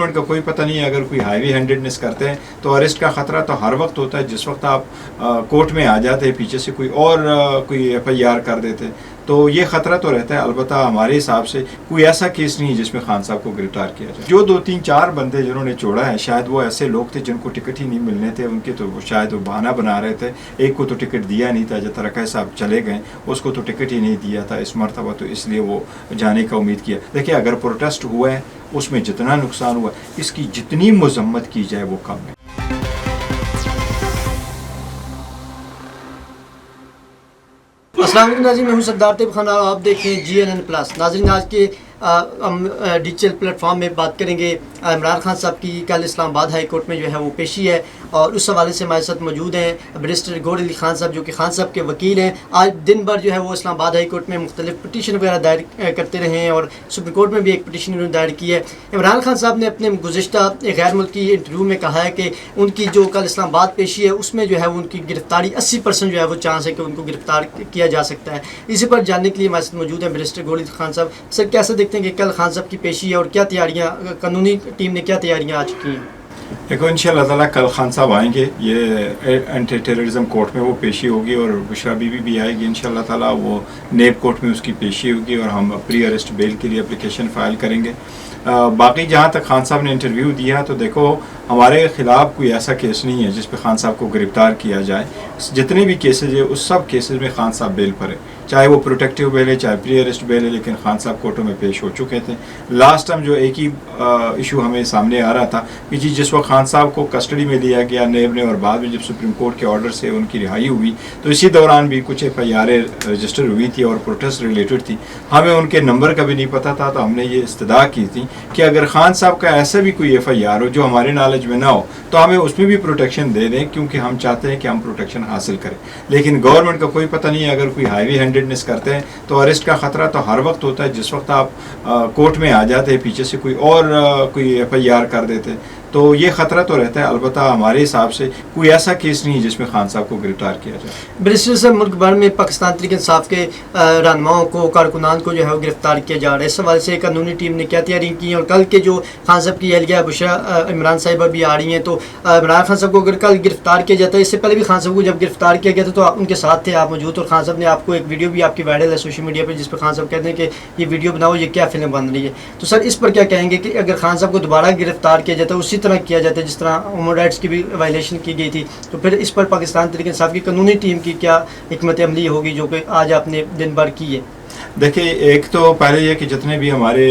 Government کا کوئی پتہ نہیں ہے. اگر کوئی ہیوی ہینڈیڈنس کرتے ہیں تو اریسٹ کا خطرہ تو ہر وقت ہوتا ہے. جس وقت آپ کورٹ میں آ جاتے ہیں پیچھے سے کوئی ایف آئی آر کر دیتے تو یہ خطرہ تو رہتا ہے. البتہ ہمارے حساب سے کوئی ایسا کیس نہیں ہے جس میں خان صاحب کو گرفتار کیا جائے. جو 2-3-4 بندے جنہوں نے چھوڑا ہے شاید وہ ایسے لوگ تھے جن کو ٹکٹ ہی نہیں ملنے تھے. ان کے تو شاید وہ بہانہ بنا رہے تھے. ایک کو تو ٹکٹ دیا نہیں تھا, جو ترکہ صاحب چلے گئے اس کو تو ٹکٹ ہی نہیں دیا تھا اس مرتبہ, تو اس لیے وہ جانے کا امید کیا. دیکھیے اگر پروٹیسٹ ہوا ہے اس میں جتنا نقصان ہوا اس کی جتنی مذمت کی جائے وہ کم ہے. السلام علیکم ناظرین, میں ہوں سردار طیب خان, آپ دیکھیں GNN+. ناظرین آج کے ہم ڈیجیٹل پلیٹ فارم میں بات کریں گے عمران خان صاحب کی. کل اسلام آباد ہائی کورٹ میں جو ہے وہ پیشی ہے اور اس حوالے سے ہمارے ساتھ موجود ہیں بیرسٹر گوہر علی خان صاحب جو کہ خان صاحب کے وکیل ہیں. آج دن بھر جو ہے وہ اسلام آباد ہائی کورٹ میں مختلف پٹیشن وغیرہ دائر کرتے رہے ہیں اور سپریم کورٹ میں بھی ایک پٹیشن انہوں نے دائر کی ہے. عمران خان صاحب نے اپنے گزشتہ غیر ملکی انٹرویو میں کہا ہے کہ ان کی جو کل اسلام آباد پیشی ہے اس میں جو ہے وہ ان کی گرفتاری 80% جو ہے وہ چانس ہے کہ ان کو گرفتار کیا جا سکتا ہے. اسی پر جاننے کے لیے ہمارے ساتھ موجود ہیں بیرسٹر گوہر علی خان صاحب. سر کیسے دیکھتے ہیں کہ کل خان صاحب کی پیشی ہے اور کیا تیاریاں قانونی ٹیم نے کیا تیاریاں آج کی ہیں؟ دیکھو انشاءاللہ تعالیٰ کل خان صاحب آئیں گے, یہ اینٹی ٹیررزم کورٹ میں وہ پیشی ہوگی اور بشرا بی بھی آئے گی انشاءاللہ تعالیٰ. وہ نیب کورٹ میں اس کی پیشی ہوگی اور ہم پری اریسٹ بیل کے لیے اپلیکیشن فائل کریں گے. باقی جہاں تک خان صاحب نے انٹرویو دیا تو دیکھو ہمارے خلاف کوئی ایسا کیس نہیں ہے جس پہ خان صاحب کو گرفتار کیا جائے. جتنے بھی کیسز ہیں اس سب کیسز میں خان صاحب بیل پر ہے, چاہے وہ پروٹیکٹیو بیل ہے چاہے پری اریسٹ بیل ہے, لیکن خان صاحب کورٹوں میں پیش ہو چکے تھے. لاسٹ ٹائم جو ایک ہی ایشو ہمیں سامنے آ رہا تھا کہ جس وقت خان صاحب کو کسٹڈی میں لیا گیا نیب نے اور بعد میں جب سپریم کورٹ کے آرڈر سے ان کی رہائی ہوئی تو اسی دوران بھی کچھ ایف آئی آریں رجسٹر ہوئی تھی اور پروٹیسٹ ریلیٹڈ تھی. ہمیں ان کے نمبر کا بھی نہیں پتہ تھا, تو ہم نے یہ استدعا کی تھی کہ اگر خان صاحب کا ایسا بھی کوئی ایف آئی آر ہو جو ہمارے نالج میں نہ ہو تو ہمیں اس میں بھی پروٹیکشن دے دیں, کیونکہ ہم چاہتے ہیں کہ ہم پروٹیکشن حاصل کریں. لیکن گورنمنٹ کا کوئی پتہ نہیں ہے, اگر کوئی ہیوی ہینڈیڈنس کرتے ہیں تو اریسٹ کا خطرہ تو ہر وقت ہوتا ہے. جس وقت آپ کورٹ میں آ جاتے ہیں پیچھے سے کوئی ایف آئی آر کر دیتے تو یہ خطرہ تو رہتا ہے. البتہ ہمارے حساب سے کوئی ایسا کیس نہیں ہے جس میں خان صاحب کو گرفتار کیا جائے. بیرسٹر صاحب ملک بھر میں پاکستان تحریک انصاف کے رہنماؤں کو کارکنان کو جو ہے وہ گرفتار کیا جا رہا ہے. اس حوالے سے قانونی ٹیم نے کیا تیاری کی ہیں اور کل کے جو خان صاحب کی اہلیہ بشرا عمران صاحبہ بھی آ رہی ہیں, تو عمران خان صاحب کو اگر کل گرفتار کیا جاتا ہے, اس سے پہلے بھی خان صاحب کو جب گرفتار کیا گیا تھا تو آپ ان کے ساتھ تھے, آپ موجود, اور خان صاحب نے آپ کو ایک ویڈیو بھی آپ کی وائرل ہے سوشل میڈیا پہ جس پہ خان صاحب کہتے ہیں کہ یہ ویڈیو بناؤ, یہ کیا فلم بن رہی ہے. تو سر اس پر کیا کہیں گے کہ اگر خان صاحب کو دوبارہ گرفتار کیا جاتا ہے اسی طرح کیا جاتا ہے جس طرح ہیومن رائٹس کی بھی وائلیشن کی گئی تھی, تو پھر اس پر پاکستان تحریک انصاف کی قانونی ٹیم کی کیا حکمت عملی ہوگی جو کہ آج آپ نے دن بھر کی ہے؟ دیکھیں ایک تو پہلے یہ کہ جتنے بھی ہمارے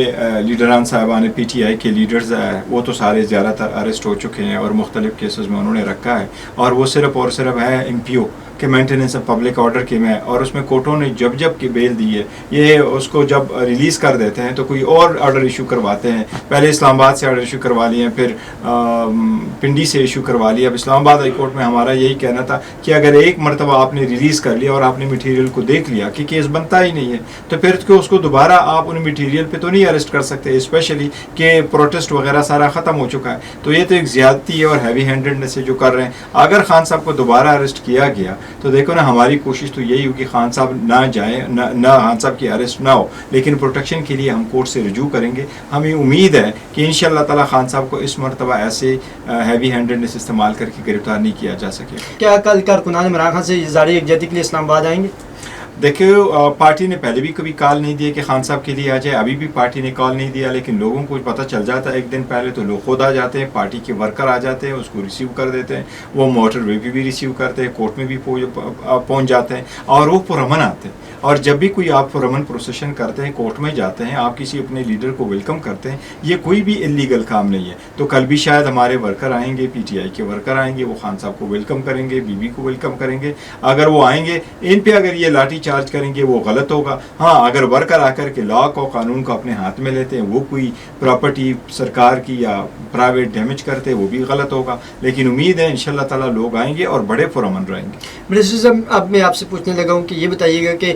لیڈران صاحبان پی ٹی آئی کے لیڈرز ہیں وہ تو سارے زیادہ تر اریسٹ ہو چکے ہیں اور مختلف کیسز میں انہوں نے رکھا ہے, اور وہ صرف ہے ایم پی او کہ مینٹیننس آف پبلک آرڈر کے میں, اور اس میں کورٹوں نے جب کی بیل دی ہے یہ اس کو جب ریلیز کر دیتے ہیں تو کوئی اور آرڈر ایشو کرواتے ہیں. پہلے اسلام آباد سے آرڈر ایشو کروا لیے ہیں, پھر پنڈی سے ایشو کروا لیا. اب اسلام آباد ہائی کورٹ میں ہمارا یہی کہنا تھا کہ اگر ایک مرتبہ آپ نے ریلیز کر لیا اور آپ نے مٹیریل کو دیکھ لیا کہ کیس بنتا ہی نہیں ہے تو پھر اس کو دوبارہ آپ ان مٹیریل پہ تو نہیں اریسٹ کر سکتے, اسپیشلی کہ پروٹیسٹ وغیرہ سارا ختم ہو چکا ہے. تو یہ تو ایک زیادتی ہے اور ہیوی ہینڈیڈنس سے جو کر رہے ہیں. اگر خان صاحب کو دوبارہ اریسٹ کیا گیا تو دیکھو نا ہماری کوشش تو یہی ہوگی خان صاحب نہ جائیں, نہ خان صاحب کی اریسٹ نہ ہو, لیکن پروٹیکشن کے لیے ہم کورٹ سے رجوع کریں گے. ہمیں امید ہے کہ انشاءاللہ تعالی خان صاحب کو اس مرتبہ ایسے ہیوی ہینڈیڈنس استعمال کر کے گرفتار نہیں کیا جا سکے. کیا کل کارکنان عمران خان سے اظہار یکجہتی کے لیے اسلام آباد آئیں گے؟ دیکھو پارٹی نے پہلے بھی کبھی کال نہیں دیا کہ خان صاحب کے لیے آ جائے, ابھی بھی پارٹی نے کال نہیں دیا, لیکن لوگوں کو پتہ چل جاتا ہے ایک دن پہلے تو لوگ خود آ جاتے ہیں, پارٹی کے ورکر آ جاتے ہیں, اس کو ریسیو کر دیتے ہیں, وہ موٹر وے پہ بھی ریسیو کرتے ہیں, کورٹ میں بھی پہنچ جاتے ہیں اور وہ پرامن آتے ہیں. اور جب بھی کوئی آپ پرامن پروسیشن کرتے ہیں, کورٹ میں جاتے ہیں, آپ کسی اپنے لیڈر کو ویلکم کرتے ہیں, یہ کوئی بھی انلیگل کام نہیں ہے. تو کل بھی شاید ہمارے ورکر آئیں گے, پی ٹی آئی کے ورکر آئیں گے, وہ خان صاحب کو ویلکم کریں گے, بی بی کو ویلکم کریں گے. اگر وہ آئیں گے ان پہ اگر یہ لاٹھی چارج کریں گے وہ غلط ہوگا. ہاں اگر ورکر آ کر کے لا کو قانون کو اپنے ہاتھ میں لیتے ہیں, وہ کوئی پراپرٹی سرکار کی یا پرائیویٹ ڈیمیج کرتے وہ بھی غلط ہوگا. لیکن امید ہے انشاءاللہ تعالیٰ لوگ آئیں گے اور بڑے پرامن رہیں گے. منسٹر صاحب اب میں آپ سے پوچھنے لگا ہوں کہ یہ بتائیے گا کہ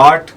8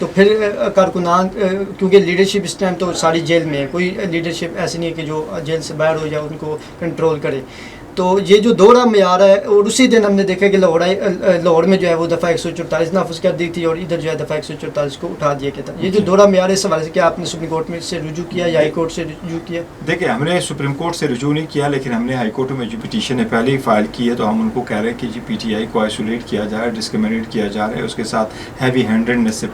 تو پھر کارکنان کیونکہ لیڈرشپ اس ٹائم تو ساری جیل میں ہے، کوئی لیڈرشپ ایسی نہیں ہے کہ جو جیل سے باہر ہو جائے ان کو کنٹرول کرے. تو یہ جو دوہرا معیار ہے، اور اسی دن ہم نے دیکھا کہ لاہور میں جو ہے وہ دفعہ 144 نافذ کر دی تھی اور ادھر جو ہے دفعہ 144 کو اٹھا دیا گیا تھا. یہ جو دوہرا معیار ہے اس حوالے سے کیا آپ نے سپریم کورٹ میں سے رجوع کیا یا ہائی کورٹ سے رجوع کیا؟ دیکھیں ہم نے سپریم کورٹ سے رجوع نہیں کیا، لیکن ہم نے ہائی کورٹ میں جو پٹیشن ہے پہلے ہی فائل کی ہے، تو ہم ان کو کہہ رہے ہیں کہ جی پی ٹی آئی کو آئسولیٹ کیا جا رہا ہے، ڈسکریمنیٹ کیا جا رہا ہے، اس کے ساتھ ہیوی ہینڈڈنس سے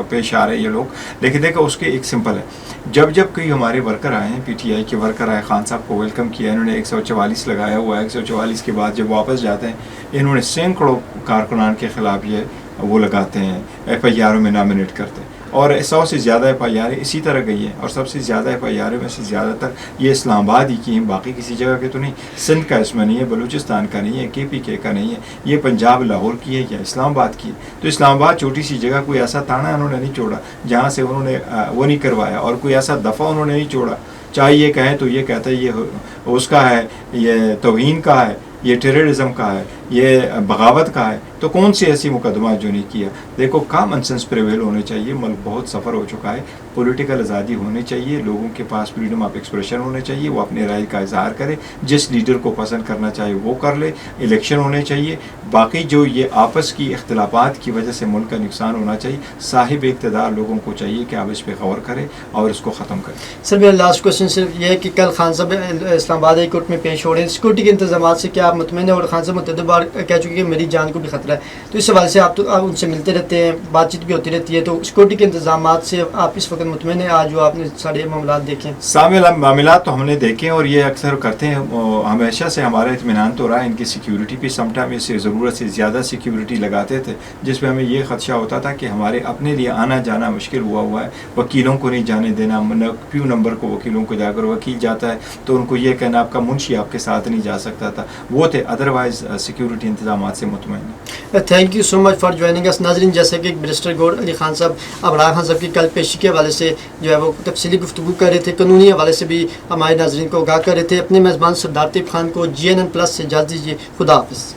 پیش آ رہے ہیں یہ لوگ. لیکن دیکھو اس کے ایک سمپل ہے، جب کوئی ہمارے ورکر آئے ہیں، پی ٹی آئی کے ورکر آئے، خان صاحب کو ویلکم کیا، انہوں نے 144 لگایا ہوا ہے. 144 کے بعد جب واپس جاتے ہیں انہوں نے سینکڑوں کارکنان کے خلاف یہ وہ لگاتے ہیں، ایف آئی آروں میں نامنیٹ کرتے ہیں، اور 100 سے زیادہ ایف آئی آریں اسی طرح گئی ہیں، اور سب سے زیادہ ایف آئی آروں میں سے زیادہ تر یہ اسلام آباد ہی کی ہیں، باقی کسی جگہ کے تو نہیں. سندھ کا اس میں نہیں ہے، بلوچستان کا نہیں ہے، کے پی کے کا نہیں ہے، یہ پنجاب لاہور کی ہے یا اسلام آباد کی ہے. تو اسلام آباد چھوٹی سی جگہ، کوئی ایسا تانا انہوں نے نہیں چھوڑا جہاں سے انہوں نے وہ نہیں کروایا، اور کوئی ایسا دفعہ انہوں نے نہیں چھوڑا. چاہے یہ کہیں تو یہ کہتا ہے یہ اس کا ہے، یہ توہین کا ہے، یہ ٹیررزم کا ہے، یہ بغاوت کا ہے. تو کون سی ایسی مقدمات جو نہیں کیا؟ دیکھو کامن سینس پریویل ہونے چاہیے، ملک بہت سفر ہو چکا ہے، پولیٹیکل آزادی ہونی چاہیے، لوگوں کے پاس فریڈم آف ایکسپریشن ہونے چاہیے، وہ اپنے رائے کا اظہار کرے، جس لیڈر کو پسند کرنا چاہے وہ کر لے، الیکشن ہونے چاہیے. باقی جو یہ آپس کی اختلافات کی وجہ سے ملک کا نقصان ہونا چاہیے، صاحب اقتدار لوگوں کو چاہیے کہ آپ اس پہ غور کریں اور اس کو ختم کریں. سر میرا لاسٹ کوشچن صرف یہ ہے کہ کل خان صاحب اسلام آباد ہائی کورٹ میں پیش ہو رہے ہیں، سیکورٹی کے انتظامات سے کیا آپ مطمئن ہیں؟ اور خان صاحب متعدد بار کہہ چکے کہ میری جان کو بھی خطرہ ہے، تو اس حوالے سے آپ ان سے ملتے رہتے ہیں، بات چیت بھی ہوتی رہتی ہے، تو سیکورٹی کے انتظامات سے آپ اس وقت مطمئن ہیں آج جو آپ نے سارے معاملات دیکھے ہیں؟ معاملات تو ہم نے دیکھے اور یہ اکثر کرتے ہیں، ہمیشہ سے ہمارا اطمینان تو رہا ہے ان کی سیکیورٹی پہ. سم ٹائم اس سے ضرورت سے زیادہ سیکیورٹی لگاتے تھے، جس پہ ہمیں یہ خدشہ ہوتا تھا کہ ہمارے اپنے لیے آنا جانا مشکل ہوا ہے. وکیلوں کو نہیں جانے دینا، پیو نمبر کو وکیلوں کو جا کر وکیل جاتا ہے تو ان کو یہ کہنا آپ کا منشی آپ کے ساتھ نہیں جا سکتا تھا، وہ تھے. ادروائز سیکیورٹی انتظامات سے مطمئن ہے. Thank you so much for joining us. ناظرین جیسے کہ بیرسٹر گور علی خان صاحب ابرار خان صاحب کی کل پیشی کے حوالے سے جو ہے وہ تفصیلی گفتگو کر رہے تھے، قانونی حوالے سے بھی ہمارے ناظرین کو آگاہ کر رہے تھے. اپنے میزبان سردار طیب خان کو GNN+ سے اجازت دیجیے. خدا حافظ.